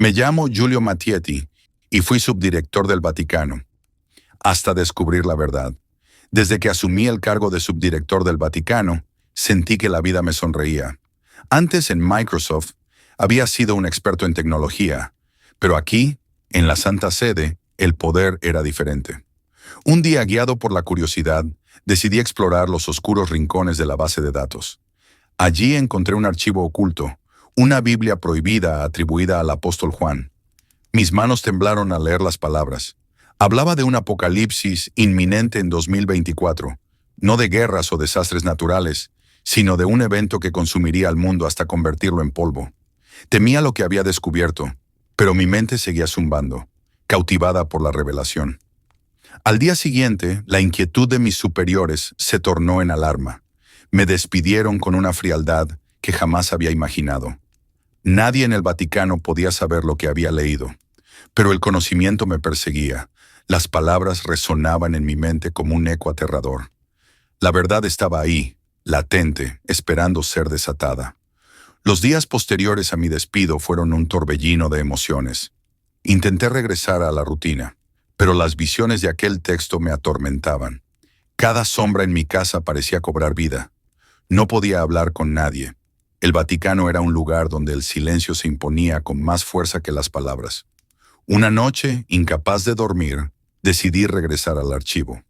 Me llamo Giulio Mattietti y fui subdirector del Vaticano, hasta descubrir la verdad. Desde que asumí el cargo de subdirector del Vaticano, sentí que la vida me sonreía. Antes, en Microsoft, había sido un experto en tecnología, pero aquí, en la Santa Sede, el poder era diferente. Un día, guiado por la curiosidad, decidí explorar los oscuros rincones de la base de datos. Allí encontré un archivo oculto, una Biblia prohibida atribuida al apóstol Juan. Mis manos temblaron al leer las palabras. Hablaba de un apocalipsis inminente en 2024, no de guerras o desastres naturales, sino de un evento que consumiría al mundo hasta convertirlo en polvo. Temía lo que había descubierto, pero mi mente seguía zumbando, cautivada por la revelación. Al día siguiente, la inquietud de mis superiores se tornó en alarma. Me despidieron con una frialdad que jamás había imaginado. Nadie en el Vaticano podía saber lo que había leído, pero el conocimiento me perseguía. Las palabras resonaban en mi mente como un eco aterrador. La verdad estaba ahí, latente, esperando ser desatada. Los días posteriores a mi despido fueron un torbellino de emociones. Intenté regresar a la rutina, pero las visiones de aquel texto me atormentaban. Cada sombra en mi casa parecía cobrar vida. No podía hablar con nadie. El Vaticano era un lugar donde el silencio se imponía con más fuerza que las palabras. Una noche, incapaz de dormir, decidí regresar al archivo.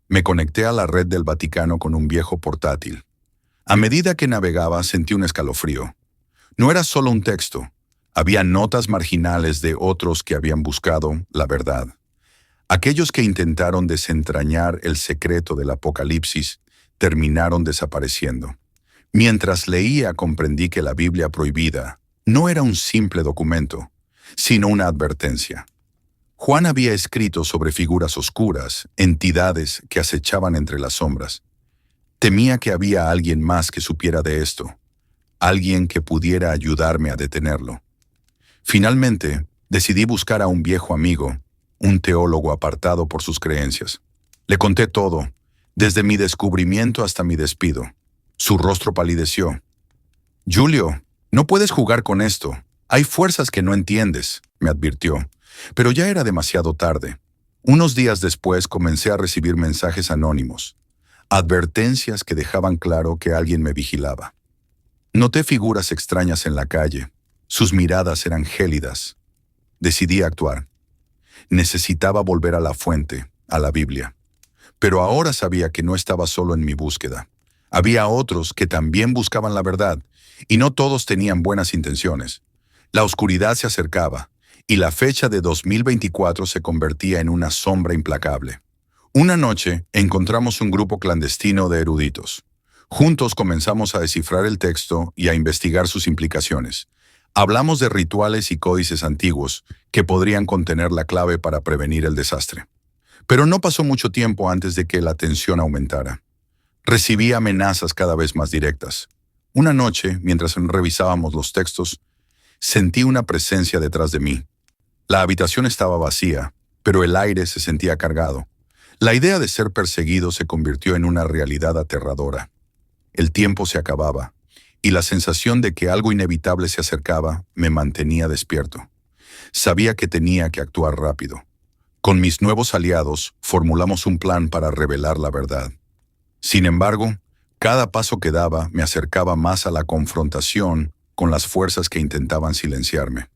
Me conecté a la red del Vaticano con un viejo portátil. A medida que navegaba, sentí un escalofrío. No era solo un texto. Había notas marginales de otros que habían buscado la verdad. Aquellos que intentaron desentrañar el secreto del Apocalipsis terminaron desapareciendo. Mientras leía, comprendí que la Biblia prohibida no era un simple documento, sino una advertencia. Juan había escrito sobre figuras oscuras, entidades que acechaban entre las sombras. Temía que había alguien más que supiera de esto, alguien que pudiera ayudarme a detenerlo. Finalmente, decidí buscar a un viejo amigo, un teólogo apartado por sus creencias. Le conté todo, desde mi descubrimiento hasta mi despido. Su rostro palideció. «Giulio, no puedes jugar con esto. Hay fuerzas que no entiendes», me advirtió. Pero ya era demasiado tarde. Unos días después comencé a recibir mensajes anónimos, advertencias que dejaban claro que alguien me vigilaba. Noté figuras extrañas en la calle. Sus miradas eran gélidas. Decidí actuar. Necesitaba volver a la fuente, a la Biblia. Pero ahora sabía que no estaba solo en mi búsqueda. Había otros que también buscaban la verdad, y no todos tenían buenas intenciones. La oscuridad se acercaba, y la fecha de 2024 se convertía en una sombra implacable. Una noche encontramos un grupo clandestino de eruditos. Juntos comenzamos a descifrar el texto y a investigar sus implicaciones. Hablamos de rituales y códices antiguos que podrían contener la clave para prevenir el desastre. Pero no pasó mucho tiempo antes de que la tensión aumentara. Recibí amenazas cada vez más directas. Una noche, mientras revisábamos los textos, sentí una presencia detrás de mí. La habitación estaba vacía, pero el aire se sentía cargado. La idea de ser perseguido se convirtió en una realidad aterradora. El tiempo se acababa, y la sensación de que algo inevitable se acercaba me mantenía despierto. Sabía que tenía que actuar rápido. Con mis nuevos aliados, formulamos un plan para revelar la verdad. Sin embargo, cada paso que daba me acercaba más a la confrontación con las fuerzas que intentaban silenciarme.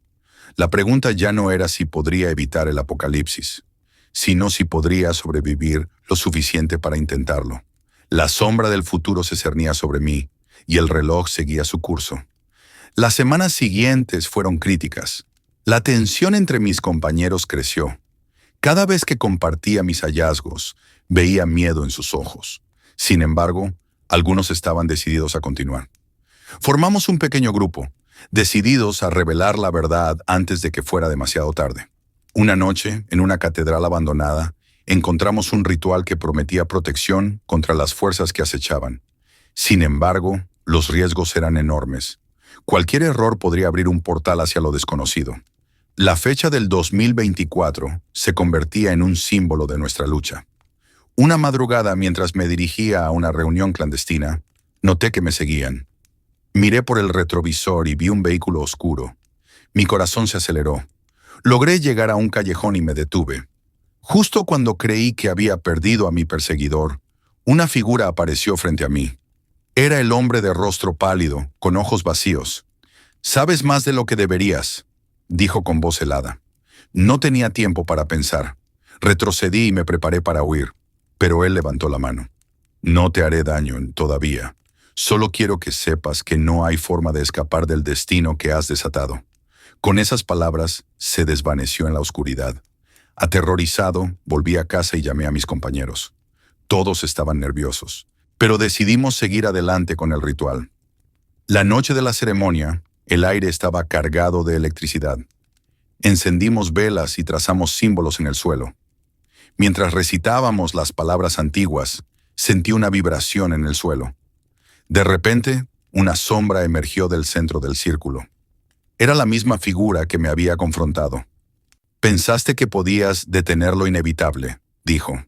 La pregunta ya no era si podría evitar el apocalipsis, sino si podría sobrevivir lo suficiente para intentarlo. La sombra del futuro se cernía sobre mí, y el reloj seguía su curso. Las semanas siguientes fueron críticas. La tensión entre mis compañeros creció. Cada vez que compartía mis hallazgos, veía miedo en sus ojos. Sin embargo, algunos estaban decididos a continuar. Formamos un pequeño grupo, decididos a revelar la verdad antes de que fuera demasiado tarde. Una noche, en una catedral abandonada, encontramos un ritual que prometía protección contra las fuerzas que acechaban. Sin embargo, los riesgos eran enormes. Cualquier error podría abrir un portal hacia lo desconocido. La fecha del 2024 se convertía en un símbolo de nuestra lucha. Una madrugada, mientras me dirigía a una reunión clandestina, noté que me seguían. Miré por el retrovisor y vi un vehículo oscuro. Mi corazón se aceleró. Logré llegar a un callejón y me detuve. Justo cuando creí que había perdido a mi perseguidor, una figura apareció frente a mí. Era el hombre de rostro pálido, con ojos vacíos. «Sabes más de lo que deberías», dijo con voz helada. No tenía tiempo para pensar. Retrocedí y me preparé para huir, pero él levantó la mano. «No te haré daño todavía. Solo quiero que sepas que no hay forma de escapar del destino que has desatado». Con esas palabras, se desvaneció en la oscuridad. Aterrorizado, volví a casa y llamé a mis compañeros. Todos estaban nerviosos, pero decidimos seguir adelante con el ritual. La noche de la ceremonia, el aire estaba cargado de electricidad. Encendimos velas y trazamos símbolos en el suelo. Mientras recitábamos las palabras antiguas, sentí una vibración en el suelo. De repente, una sombra emergió del centro del círculo. Era la misma figura que me había confrontado. «Pensaste que podías detener lo inevitable», dijo.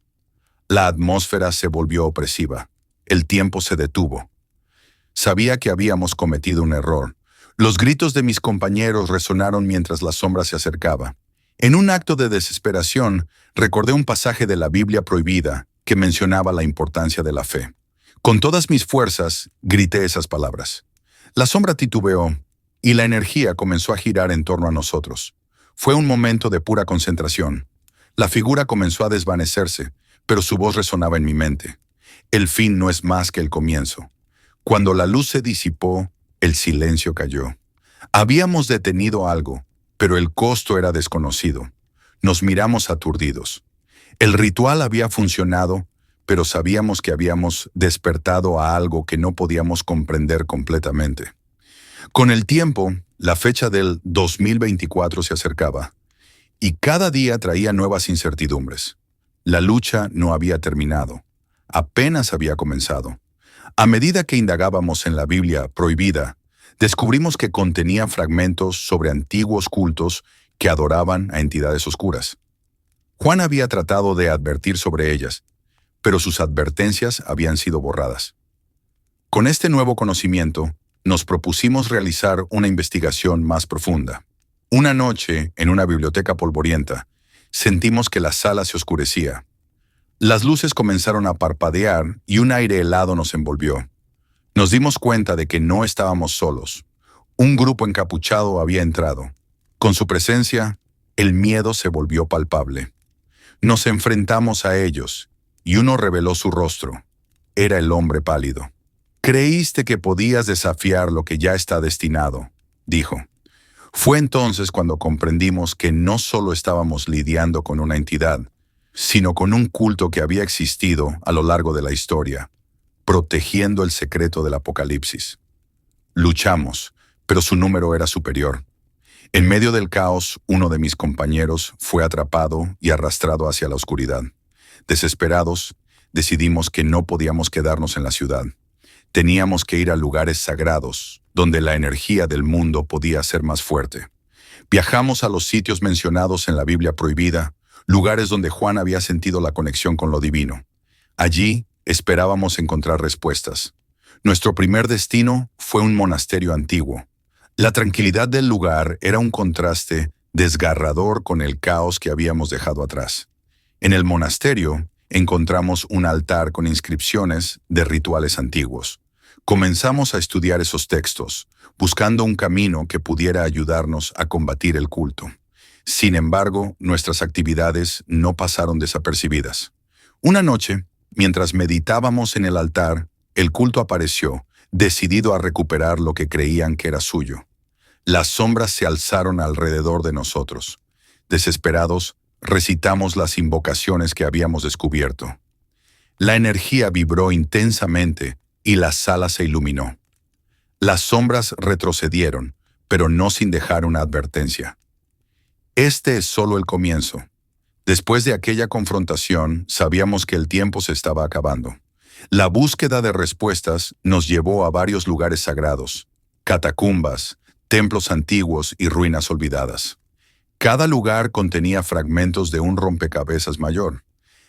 La atmósfera se volvió opresiva. El tiempo se detuvo. Sabía que habíamos cometido un error. Los gritos de mis compañeros resonaron mientras la sombra se acercaba. En un acto de desesperación, recordé un pasaje de la Biblia prohibida que mencionaba la importancia de la fe. Con todas mis fuerzas, grité esas palabras. La sombra titubeó y la energía comenzó a girar en torno a nosotros. Fue un momento de pura concentración. La figura comenzó a desvanecerse, pero su voz resonaba en mi mente. El fin no es más que el comienzo. Cuando la luz se disipó, el silencio cayó. Habíamos detenido algo, pero el costo era desconocido. Nos miramos aturdidos. El ritual había funcionado, pero sabíamos que habíamos despertado a algo que no podíamos comprender completamente. Con el tiempo, la fecha del 2024 se acercaba, y cada día traía nuevas incertidumbres. La lucha no había terminado, apenas había comenzado. A medida que indagábamos en la Biblia prohibida, descubrimos que contenía fragmentos sobre antiguos cultos que adoraban a entidades oscuras. Juan había tratado de advertir sobre ellas, pero sus advertencias habían sido borradas. Con este nuevo conocimiento, nos propusimos realizar una investigación más profunda. Una noche, en una biblioteca polvorienta, sentimos que la sala se oscurecía. Las luces comenzaron a parpadear y un aire helado nos envolvió. Nos dimos cuenta de que no estábamos solos. Un grupo encapuchado había entrado. Con su presencia, el miedo se volvió palpable. Nos enfrentamos a ellos, y uno reveló su rostro. Era el hombre pálido. «Creíste que podías desafiar lo que ya está destinado», dijo. Fue entonces cuando comprendimos que no solo estábamos lidiando con una entidad, sino con un culto que había existido a lo largo de la historia, protegiendo el secreto del Apocalipsis. Luchamos, pero su número era superior. En medio del caos, uno de mis compañeros fue atrapado y arrastrado hacia la oscuridad. Desesperados, decidimos que no podíamos quedarnos en la ciudad. Teníamos que ir a lugares sagrados, donde la energía del mundo podía ser más fuerte. Viajamos a los sitios mencionados en la Biblia prohibida, lugares donde Juan había sentido la conexión con lo divino. Allí esperábamos encontrar respuestas. Nuestro primer destino fue un monasterio antiguo. La tranquilidad del lugar era un contraste desgarrador con el caos que habíamos dejado atrás. En el monasterio encontramos un altar con inscripciones de rituales antiguos. Comenzamos a estudiar esos textos, buscando un camino que pudiera ayudarnos a combatir el culto. Sin embargo, nuestras actividades no pasaron desapercibidas. Una noche, mientras meditábamos en el altar, el culto apareció, decidido a recuperar lo que creían que era suyo. Las sombras se alzaron alrededor de nosotros. Desesperados, recitamos las invocaciones que habíamos descubierto. La energía vibró intensamente y la sala se iluminó. Las sombras retrocedieron, pero no sin dejar una advertencia. Este es solo el comienzo. Después de aquella confrontación, sabíamos que el tiempo se estaba acabando. La búsqueda de respuestas nos llevó a varios lugares sagrados, catacumbas, templos antiguos y ruinas olvidadas. Cada lugar contenía fragmentos de un rompecabezas mayor.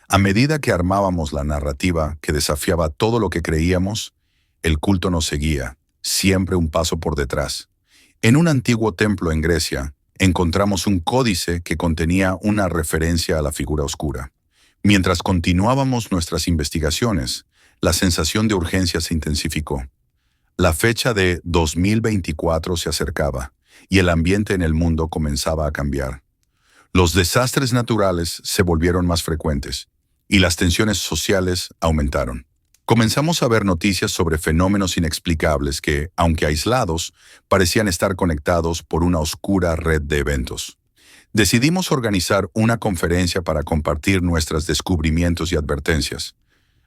A medida que armábamos la narrativa que desafiaba todo lo que creíamos, el culto nos seguía, siempre un paso por detrás. En un antiguo templo en Grecia, encontramos un códice que contenía una referencia a la figura oscura. Mientras continuábamos nuestras investigaciones, la sensación de urgencia se intensificó. La fecha de 2024 se acercaba y el ambiente en el mundo comenzaba a cambiar. Los desastres naturales se volvieron más frecuentes y las tensiones sociales aumentaron. Comenzamos a ver noticias sobre fenómenos inexplicables que, aunque aislados, parecían estar conectados por una oscura red de eventos. Decidimos organizar una conferencia para compartir nuestros descubrimientos y advertencias.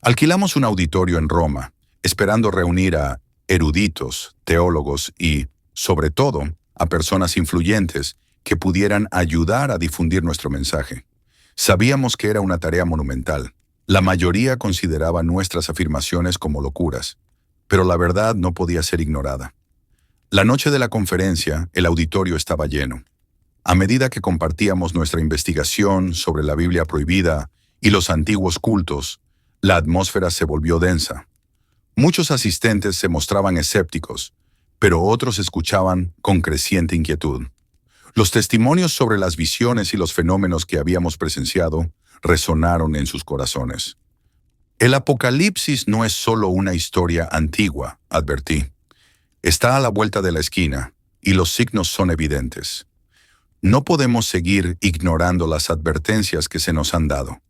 Alquilamos un auditorio en Roma, esperando reunir a eruditos, teólogos y, sobre todo, a personas influyentes que pudieran ayudar a difundir nuestro mensaje. Sabíamos que era una tarea monumental. La mayoría consideraba nuestras afirmaciones como locuras, pero la verdad no podía ser ignorada. La noche de la conferencia, el auditorio estaba lleno. A medida que compartíamos nuestra investigación sobre la Biblia prohibida y los antiguos cultos, la atmósfera se volvió densa. Muchos asistentes se mostraban escépticos, pero otros escuchaban con creciente inquietud. Los testimonios sobre las visiones y los fenómenos que habíamos presenciado resonaron en sus corazones. El Apocalipsis no es solo una historia antigua, advertí. Está a la vuelta de la esquina, y los signos son evidentes. No podemos seguir ignorando las advertencias que se nos han dado.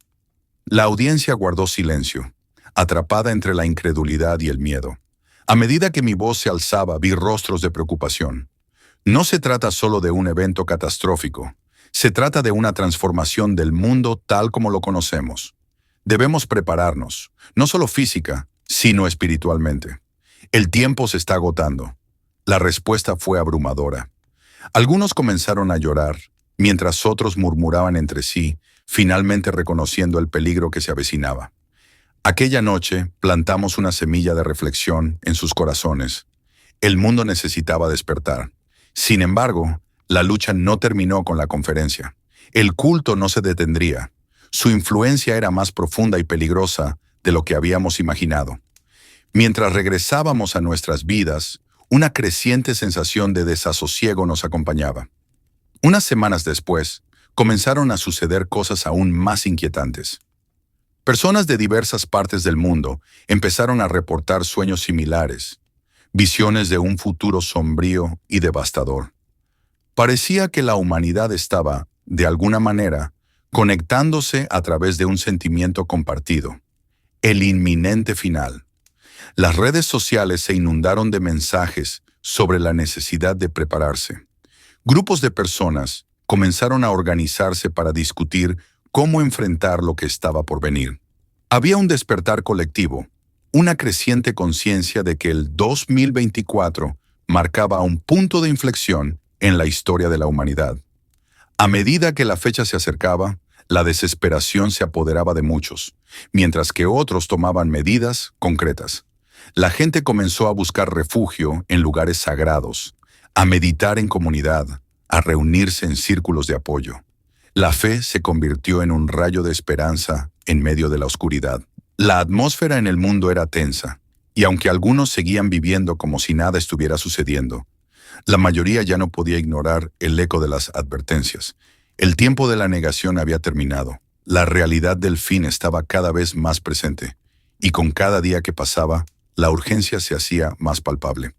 La audiencia guardó silencio, atrapada entre la incredulidad y el miedo. A medida que mi voz se alzaba, vi rostros de preocupación. No se trata solo de un evento catastrófico. Se trata de una transformación del mundo tal como lo conocemos. Debemos prepararnos, no solo física, sino espiritualmente. El tiempo se está agotando. La respuesta fue abrumadora. Algunos comenzaron a llorar, mientras otros murmuraban entre sí, finalmente reconociendo el peligro que se avecinaba. Aquella noche plantamos una semilla de reflexión en sus corazones. El mundo necesitaba despertar. Sin embargo, la lucha no terminó con la conferencia. El culto no se detendría. Su influencia era más profunda y peligrosa de lo que habíamos imaginado. Mientras regresábamos a nuestras vidas, una creciente sensación de desasosiego nos acompañaba. Unas semanas después, comenzaron a suceder cosas aún más inquietantes. Personas de diversas partes del mundo empezaron a reportar sueños similares, visiones de un futuro sombrío y devastador. Parecía que la humanidad estaba, de alguna manera, conectándose a través de un sentimiento compartido, el inminente final. Las redes sociales se inundaron de mensajes sobre la necesidad de prepararse. Grupos de personas comenzaron a organizarse para discutir cómo enfrentar lo que estaba por venir. Había un despertar colectivo, una creciente conciencia de que el 2024 marcaba un punto de inflexión en la historia de la humanidad. A medida que la fecha se acercaba, la desesperación se apoderaba de muchos, mientras que otros tomaban medidas concretas. La gente comenzó a buscar refugio en lugares sagrados, a meditar en comunidad, a reunirse en círculos de apoyo. La fe se convirtió en un rayo de esperanza en medio de la oscuridad. La atmósfera en el mundo era tensa, y aunque algunos seguían viviendo como si nada estuviera sucediendo, la mayoría ya no podía ignorar el eco de las advertencias. El tiempo de la negación había terminado. La realidad del fin estaba cada vez más presente, y con cada día que pasaba, la urgencia se hacía más palpable.